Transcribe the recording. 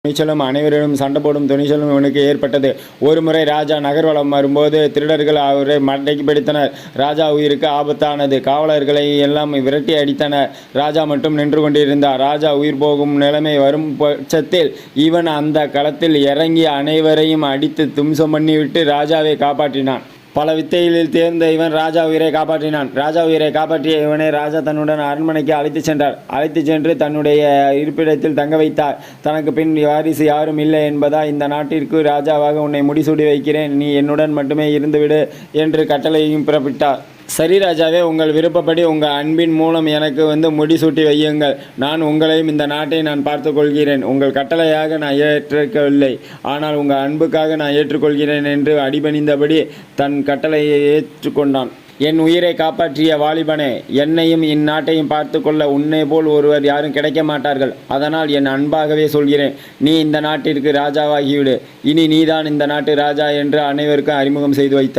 துணிச்சலும் அனைவரிடம் சண்டை போடும் துணிச்சலும் இவனுக்கு ஏற்பட்டது. ஒருமுறை ராஜா நகர்வலம் வரும்போது திருடர்கள் அவரை மட்டைக்கு பிடித்தனர். ராஜா உயிருக்கு ஆபத்தானது. காவலர்களை எல்லாம் விரட்டி அடித்தனர். ராஜா மட்டும் நின்று கொண்டிருந்தார். ராஜா உயிர் போகும் நிலைமை வரும் பட்சத்தில் இவன் அந்த களத்தில் இறங்கி அனைவரையும் அடித்து தும்சம் பண்ணிவிட்டு ராஜாவை காப்பாற்றினான். பல வித்தைகளில் தேர்ந்த இவன் ராஜா உயிரை காப்பாற்றினான். ராஜா உயிரை காப்பாற்றிய இவனை ராஜா தன்னுடன் அரண்மனைக்கு அழைத்துச் சென்றார். அழைத்துச் சென்று தன்னுடைய இருப்பிடத்தில் தங்க வைத்தார். தனக்கு பின் வாரிசு யாரும் இல்லை என்பதா இந்த நாட்டிற்கு ராஜாவாக உன்னை முடிசூடி வைக்கிறேன், நீ என்னுடன் மட்டுமே இருந்துவிடு என்று கட்டளையையும் பிறப்பிட்டார். சரி ராஜாவே, உங்கள் விருப்பப்படி உங்கள் அன்பின் மூலம் எனக்கு முடிசூட்டி வையுங்கள். நான் உங்களையும் இந்த நாட்டை நான் பார்த்து கொள்கிறேன். உங்கள் கட்டளையாக நான் ஏற்றுக்கவில்லை, ஆனால் உங்கள் அன்புக்காக நான் ஏற்றுக்கொள்கிறேன் என்று அடிபணிந்தபடி தன் கட்டளையை ஏற்றுக்கொண்டான். என் உயிரை காப்பாற்றிய வாலிபனே, என்னையும் இந்நாட்டையும் பார்த்து கொள்ள உன்னை போல் ஒருவர் யாரும் கிடைக்க மாட்டார்கள். அதனால் என் அன்பாகவே சொல்கிறேன், நீ இந்த நாட்டிற்கு ராஜாவாகிவிடு. இனி நீதான் இந்த நாட்டு ராஜா என்று அனைவருக்கும் அறிமுகம் செய்து வைத்தார்.